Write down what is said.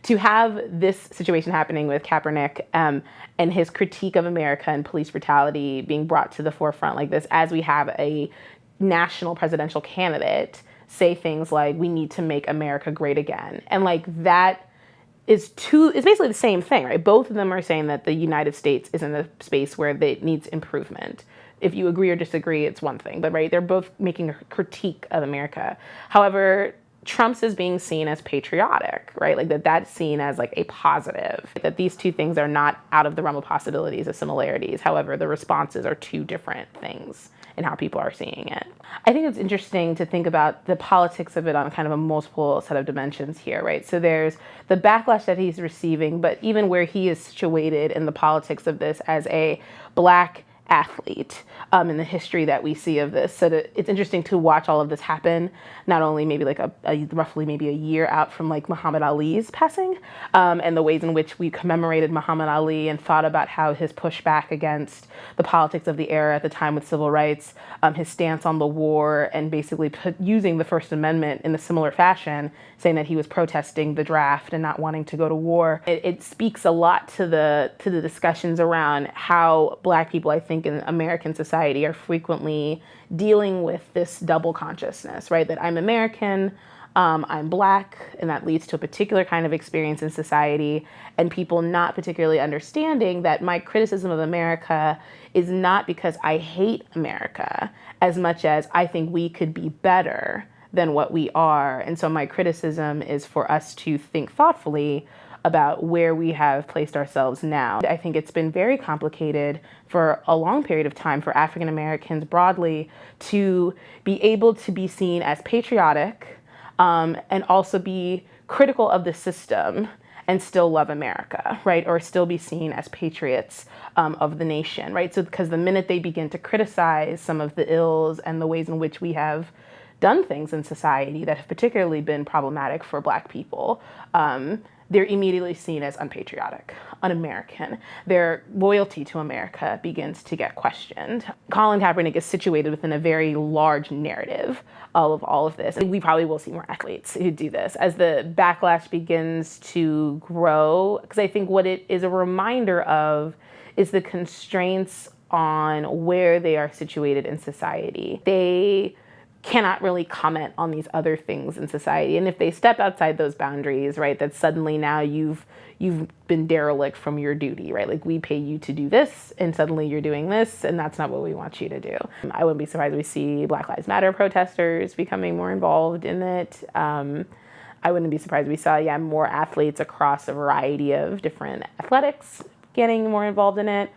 to have this situation happening with Kaepernick and his critique of America and police brutality being brought to the forefront like this, as we have a national presidential candidate say things like, we need to make America great again. And like that is basically the same thing, right? Both of them are saying that the United States is in a space where it needs improvement. If you agree or disagree, it's one thing, but right, they're both making a critique of America. However, Trump's is being seen as patriotic, right? Like that's seen as like a positive, that these two things are not out of the realm of possibilities of similarities. However, the responses are two different things in how people are seeing it. I think it's interesting to think about the politics of it on kind of a multiple set of dimensions here, right? So there's the backlash that he's receiving, but even where he is situated in the politics of this as a Black athlete in the history that we see of this. So it's interesting to watch all of this happen, not only maybe like a roughly maybe a year out from like Muhammad Ali's passing, and the ways in which we commemorated Muhammad Ali and thought about how his pushback against the politics of the era at the time with civil rights, his stance on the war, and basically using the First Amendment in a similar fashion, saying that he was protesting the draft and not wanting to go to war. It speaks a lot to the discussions around how Black people, I think, in American society are frequently dealing with this double consciousness, right? That I'm American, I'm Black, and that leads to a particular kind of experience in society, and people not particularly understanding that my criticism of America is not because I hate America as much as I think we could be better than what we are. And so my criticism is for us to think thoughtfully about where we have placed ourselves now. I think it's been very complicated for a long period of time for African Americans broadly to be able to be seen as patriotic and also be critical of the system and still love America, right? Or still be seen as patriots of the nation, right? So because the minute they begin to criticize some of the ills and the ways in which we have done things in society that have particularly been problematic for Black people, they're immediately seen as unpatriotic, un-American. Their loyalty to America begins to get questioned. Colin Kaepernick is situated within a very large narrative of all of this. And we probably will see more athletes who do this as the backlash begins to grow, because I think what it is a reminder of is the constraints on where they are situated in society. They cannot really comment on these other things in society. And if they step outside those boundaries, right, that suddenly now you've been derelict from your duty, right? Like we pay you to do this and suddenly you're doing this and that's not what we want you to do. I wouldn't be surprised we see Black Lives Matter protesters becoming more involved in it. I wouldn't be surprised we saw, more athletes across a variety of different athletics getting more involved in it.